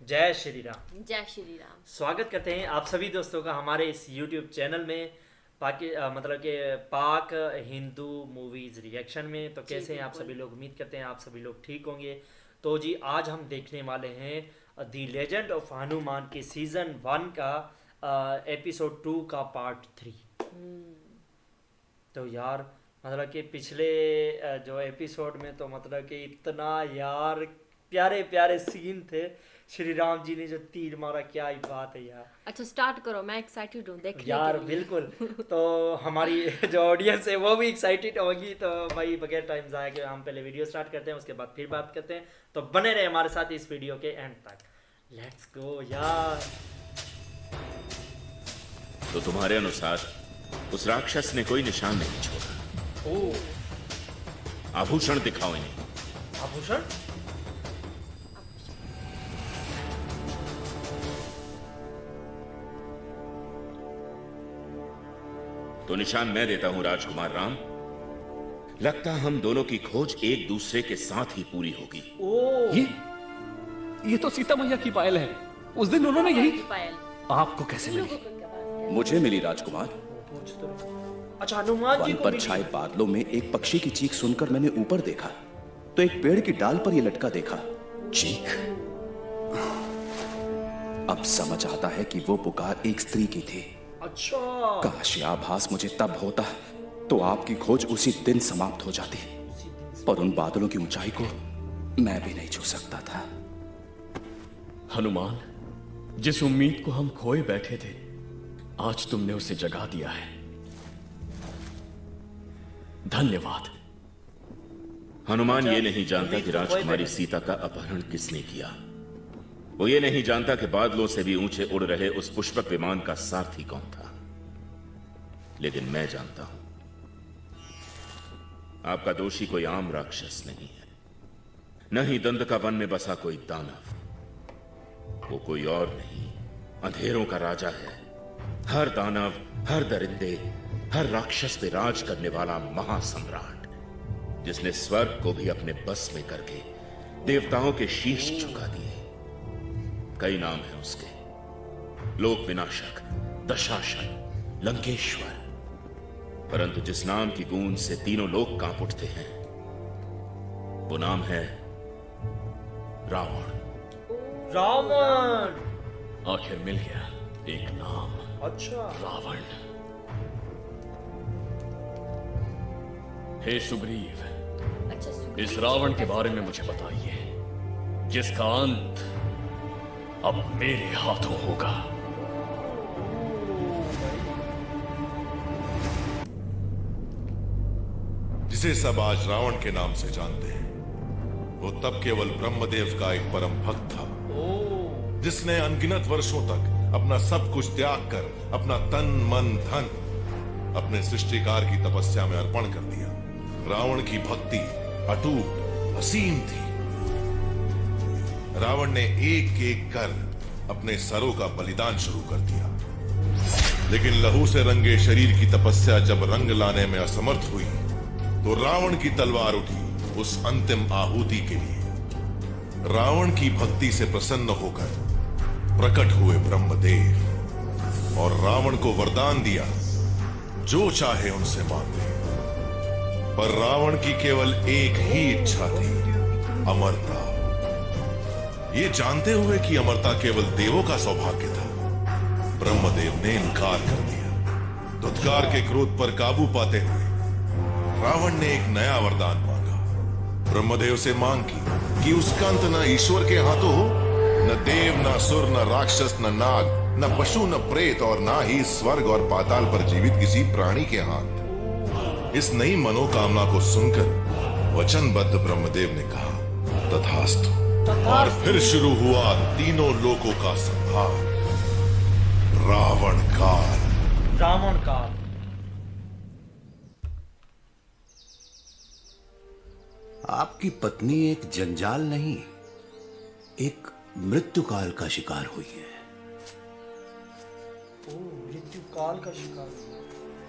जय श्री राम। जय श्री राम। स्वागत करते हैं आप सभी दोस्तों का हमारे इस YouTube चैनल में मतलब कि पाक हिंदू मूवीज़ रिएक्शन में। तो कैसे हैं आप बिल्कुल। सभी लोग? उम्मीद करते हैं आप सभी लोग ठीक होंगे। तो जी आज हम देखने वाले हैं दी लेजेंड ऑफ हनुमान की सीज़न 1 का एपिसोड 2 का पार्ट 3। तो यार मतलब कि पिछले जो एपिसोड में तो मतलब कि इतना यार प्यारे प्यारे सीन थे। श्री राम जी ने जो तीर मारा, क्या ही बात है यार। अच्छा स्टार्ट करो, मैं एक्साइटेड हूँ देखने यार के लिए। बिल्कुल। तो हमारी जो ऑडियंस है वो भी एक्साइटेड होगी। तो भाई बगैर टाइम ज़ाया के हम पहले वीडियो स्टार्ट करते हैं, उसके बाद फिर बात करते हैं। तो बने रहे हमारे साथ इस वीडियो के एंड तक। लेट्स गो यार। तो तुम्हारे अनुसार उस राक्षस ने कोई निशान नहीं छोड़ा। ओ आभूषण दिखाओ इन्हें। आभूषण। तो निशान मैं देता हूं राजकुमार राम। लगता हम दोनों की खोज एक दूसरे के साथ ही पूरी होगी। ये तो सीता मैया की पायल है। उस दिन उन्होंने यही पायल आपको कैसे मिली? मुझे मिली राजकुमार। पूछ तो। अच्छा हनुमान जी वन को पर मिली। छाए बादलों में एक पक्षी की चीख सुनकर मैंने ऊपर देखा तो एक पेड़ की डाल पर यह लटका देखा। चीख। अब समझ आता है कि वो पुकार एक स्त्री की थी। अच्छा काश यह आभास मुझे तब होता तो आपकी खोज उसी दिन समाप्त हो जाती, पर उन बादलों की ऊंचाई को मैं भी नहीं छू सकता था। हनुमान, जिस उम्मीद को हम खोए बैठे थे, आज तुमने उसे जगा दिया है। धन्यवाद। हनुमान अच्छा, ये नहीं जानता कि राजकुमारी सीता का अपहरण किसने किया। वो ये नहीं जानता कि बादलों से भी ऊंचे उड़ रहे उस पुष्पक विमान का सारथी कौन था। लेकिन मैं जानता हूं आपका दोषी कोई आम राक्षस नहीं है, न ही दंड का वन में बसा कोई दानव। वो कोई और नहीं, अंधेरों का राजा है। हर दानव, हर दरिंदे, हर राक्षस पे राज करने वाला महासम्राट, जिसने स्वर्ग को भी अपने बस में करके देवताओं के शीश झुका दिए। कई नाम है उसके, लोक विनाशक, दशाशन, लंकेश्वर, परंतु जिस नाम की गूंज से तीनों लोग कांप उठते हैं वो नाम है रावण। रावण। आखिर मिल गया एक नाम, अच्छा रावण। हे सुग्रीव, अच्छा इस रावण के बारे में मुझे बताइए, जिसका अंत अब मेरे हाथों होगा। जिसे सब आज रावण के नाम से जानते हैं, वो तब केवल ब्रह्मदेव का एक परम भक्त था, जिसने अनगिनत वर्षों तक अपना सब कुछ त्याग कर अपना तन मन धन अपने सृष्टिकार की तपस्या में अर्पण कर दिया। रावण की भक्ति अटूट असीम थी। रावण ने एक एक कर अपने सरों का बलिदान शुरू कर दिया, लेकिन लहू से रंगे शरीर की तपस्या जब रंग लाने में असमर्थ हुई तो रावण की तलवार उठी उस अंतिम आहुति के लिए। रावण की भक्ति से प्रसन्न होकर प्रकट हुए ब्रह्मदेव और रावण को वरदान दिया, जो चाहे उनसे मांगे। पर रावण की केवल एक ही इच्छा थी, अमरता। ये जानते हुए कि अमरता केवल देवों का सौभाग्य था, ब्रह्मदेव ने इनकार कर दिया। धुतकार के क्रोध पर काबू पाते हुए रावण ने एक नया वरदान मांगा। ब्रह्मदेव से मांग की कि उसका अंत न ईश्वर के हाथों हो, न देव, न असुर, न राक्षस, न नाग, न पशु, न प्रेत, और न ही स्वर्ग और पाताल पर जीवित किसी प्राणी के हाथ। इस नई मनोकामना को सुनकर वचनबद्ध ब्रह्मदेव ने कहा, तथास्तु। और फिर शुरू हुआ तीनों लोकों का संहार, रावण काल। रावण काल। आपकी पत्नी एक जंजाल नहीं, एक मृत्यु काल का शिकार हुई है। ओ मृत्यु काल का शिकार।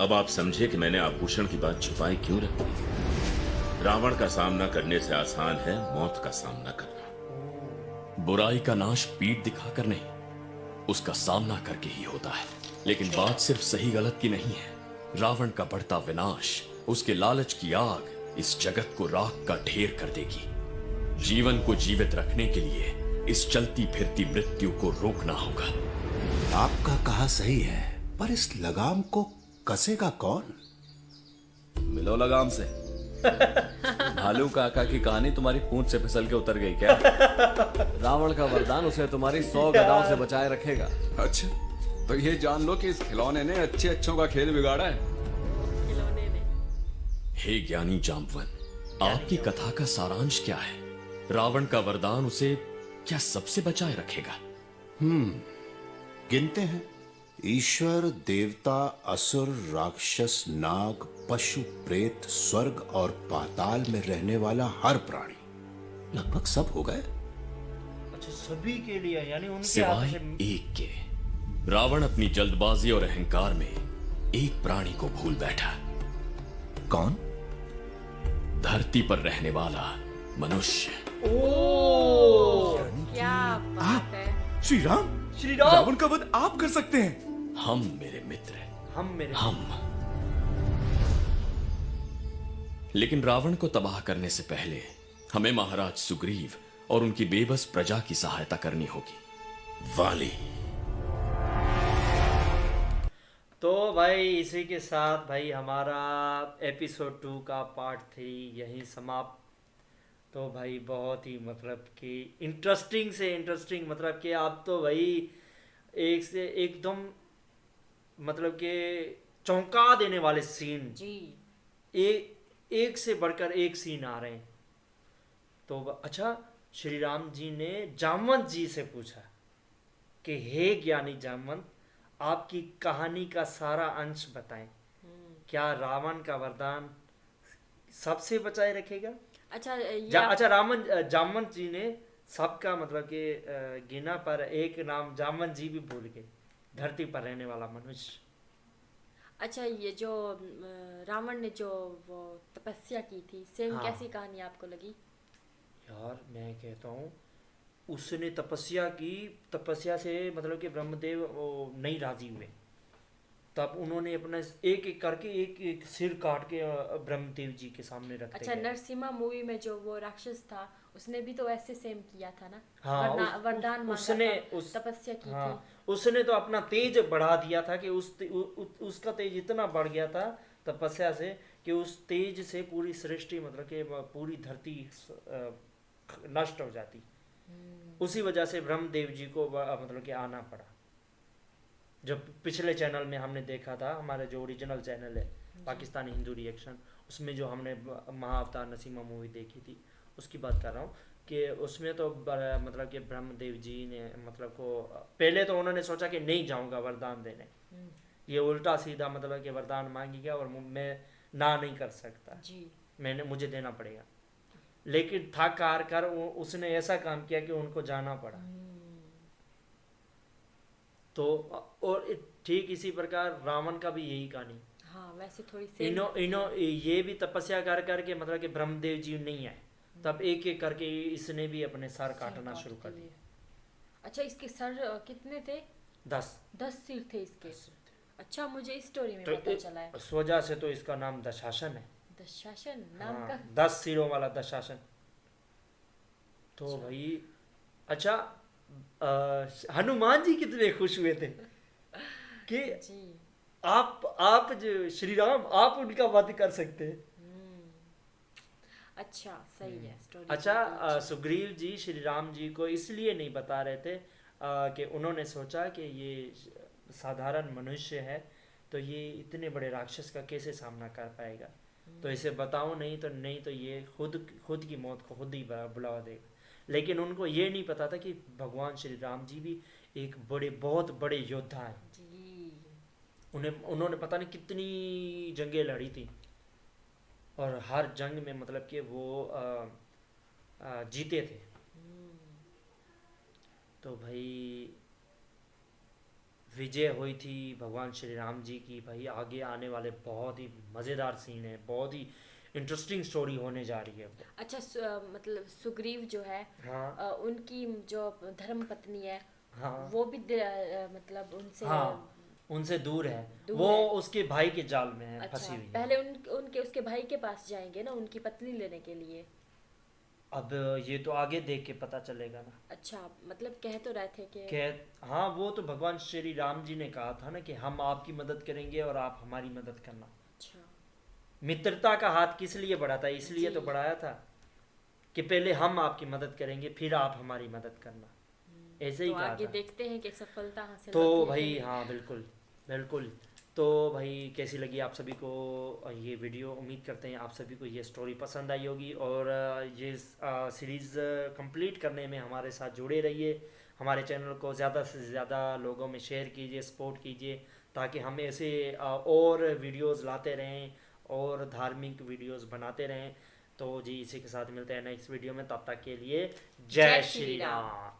अब आप समझे कि मैंने आभूषण की बात छुपाई क्यों रखी। रावण का सामना करने से आसान है मौत का सामना करना। बुराई का नाश पीठ दिखाकर नहीं, उसका सामना करके ही होता है। लेकिन बात सिर्फ सही गलत की नहीं है। रावण का बढ़ता विनाश, उसके लालच की आग इस जगत को राख का ढेर कर देगी। जीवन को जीवित रखने के लिए इस चलती फिरती मृत्यु को रोकना होगा। आपका कहा सही है, पर इस लगाम को कसेगा कौन? मिलो लगाम से। भालू काका की कहानी तुम्हारी पूंछ से फिसल के उतर गई क्या? रावण का वरदान उसे तुम्हारी 100 गदाओं से बचाए रखेगा। अच्छा, तो ये जान लो कि इस खिलौने ने अच्छे अच्छों का खेल बिगाड़ा है। खिलौने ने। हे ज्ञानी जाम्बवन, आपकी कथा का सारांश क्या है? रावण का वरदान उसे क्या सबसे बचाए रखेगा? गिनते हैं। ईश्वर, देवता, असुर, राक्षस, नाग, पशु, प्रेत, स्वर्ग और पाताल में रहने वाला हर प्राणी, लगभग सब हो गए। अच्छा, सभी के लिए, यानी उनके सिवाय हाथ से। एक के। रावण अपनी जल्दबाजी और अहंकार में एक प्राणी को भूल बैठा। कौन? धरती पर रहने वाला मनुष्य। क्या बात है। श्री राम, श्री राम, रावण का वध आप कर सकते हैं। हम मेरे मित्र, हम लेकिन रावण को तबाह करने से पहले हमें महाराज सुग्रीव और उनकी बेबस प्रजा की सहायता करनी होगी। वाली। तो भाई इसी के साथ भाई हमारा एपिसोड 2 का पार्ट 3 यहीं समाप्त। तो भाई बहुत ही मतलब कि इंटरेस्टिंग से इंटरेस्टिंग, मतलब कि आप तो भाई एक से एकदम मतलब कि चौंका देने वाले सीन, जी। एक से बढ़कर एक सीन आ रहे हैं। तो अच्छा, श्री राम जी ने जामवंत जी से पूछा कि हे ज्ञानी जामवंत, आपकी कहानी का सारा अंश बताएं। क्या रावण का वरदान सबसे बचाए रखेगा? अच्छा अच्छा, जामवंत जी ने सबका मतलब कि गिना, पर एक नाम जामवंत जी भी भूल गए, धरती पर रहने वाला मनुष्य। अच्छा, ये जो रावण ने जो वो तपस्या की थी, सेम हाँ। कैसी कहानी आपको लगी? यार मैं कहता हूँ, उसने तपस्या की, तपस्या से मतलब कि ब्रह्मदेव वो नहीं राजी हुए, तब उन्होंने अपना एक एक करके एक एक सिर काट के ब्रह्मदेव जी के सामने रखते अच्छा, गए। नरसिम्हा मूवी में जो वो राक्षस था, उसने भी तो ऐसे सेम किया था ना। हाँ, वरदान मांगा उसने था, तपस्या की हाँ, थी। उसने तो अपना तेज बढ़ा दिया था कि उसका तेज इतना बढ़ गया था तपस्या से कि उस तेज से पूरी सृष्टि मतलब कि पूरी धरती नष्ट हो जाती। उसी वजह से ब्रह्मदेव जी को मतलब कि आना पड़ा। जो पिछले चैनल में हमने देखा था, हमारे जो ओरिजिनल चैनल है पाकिस्तानी हिंदू रिएक्शन, उसमें जो हमने महाअवतार नरसिम्हा मूवी देखी थी, उसकी बात कर रहा हूँ कि उसमें तो मतलब कि ब्रह्मदेव जी ने मतलब को पहले तो उन्होंने सोचा कि नहीं जाऊंगा वरदान देने, ये उल्टा सीधा मतलब कि वरदान मांगी गया और मैं ना नहीं कर सकता जी। मुझे देना पड़ेगा। लेकिन थक हार कर उसने ऐसा काम किया कि उनको जाना पड़ा। तो और ठीक इसी प्रकार रावण का भी यही कहानी। हाँ, वैसे थोड़ी सेम। इनो ये भी तपस्या कर करके मतलब कि ब्रह्मदेव जी नहीं आए, तब एक एक करके इसने भी अपने सर काटना शुरू कर दिए। अच्छा, इसके सर कितने थे? 10 सिर थे इसके। अच्छा, मुझे इस स्टोरी में तो पता चला है। उस वजह से तो इसका नाम दशासन है। दशासन नाम हाँ, का? 10 सिरों वाला दशासन। तो भाई अच्छा, हनुमान जी कितने खुश हुए थे कि जी। आप जो श्री राम, आप उनका वध कर सकते हैं। अच्छा, सही है स्टोरी। अच्छा, सुग्रीव जी श्री राम जी को इसलिए नहीं बता रहे थे कि उन्होंने सोचा कि ये साधारण मनुष्य है, तो ये इतने बड़े राक्षस का कैसे सामना कर पाएगा, तो इसे बताओ, नहीं तो ये खुद की मौत को खुद ही बुला देगा। लेकिन उनको ये नहीं पता था कि भगवान श्री राम जी भी एक बहुत बड़े योद्धा हैं। उन्होंने पता नहीं कितनी जंगें लड़ी थी और हर जंग में मतलब कि वो जीते थे। तो भाई विजय हुई थी भगवान श्री राम जी की। भाई आगे आने वाले बहुत ही मज़ेदार सीन है, बहुत ही इंटरेस्टिंग स्टोरी होने जा रही है वो। अच्छा मतलब सुग्रीव जो है हाँ उनकी जो धर्म पत्नी है हाँ वो भी मतलब उनसे हाँ उनसे दूर है, दूर वो है। उसके भाई के जाल में है, अच्छा फंसी हुई है। पहले उनके उसके भाई के पास जाएंगे ना उनकी पत्नी लेने के लिए। अब ये तो आगे देख के पता चलेगा ना। अच्छा मतलब कह तो रहे थे कि हाँ वो तो भगवान श्री राम जी ने कहा था ना कि हम आपकी मदद करेंगे और आप हमारी मदद करना। अच्छा मित्रता का हाथ किस लिए बढ़ाता है, इसलिए जी। तो बढ़ाया था कि पहले हम आपकी मदद करेंगे फिर आप हमारी मदद करना, ऐसे ही तो कहा आगे था। देखते हैं कि सफलता हासिल तो होती है भाई कि नहीं। हाँ बिल्कुल बिल्कुल। तो भाई कैसी लगी आप सभी को ये वीडियो, उम्मीद करते हैं आप सभी को ये स्टोरी पसंद आई होगी और ये सीरीज़ कंप्लीट करने में हमारे साथ जुड़े रहिए। हमारे चैनल को ज़्यादा से ज़्यादा लोगों में शेयर कीजिए, सपोर्ट कीजिए, ताकि हम ऐसे और वीडियोस लाते रहें और धार्मिक वीडियोस बनाते रहें। तो जी इसी के साथ मिलते हैं नेक्स्ट वीडियो में, तब तक के लिए जय श्री राम।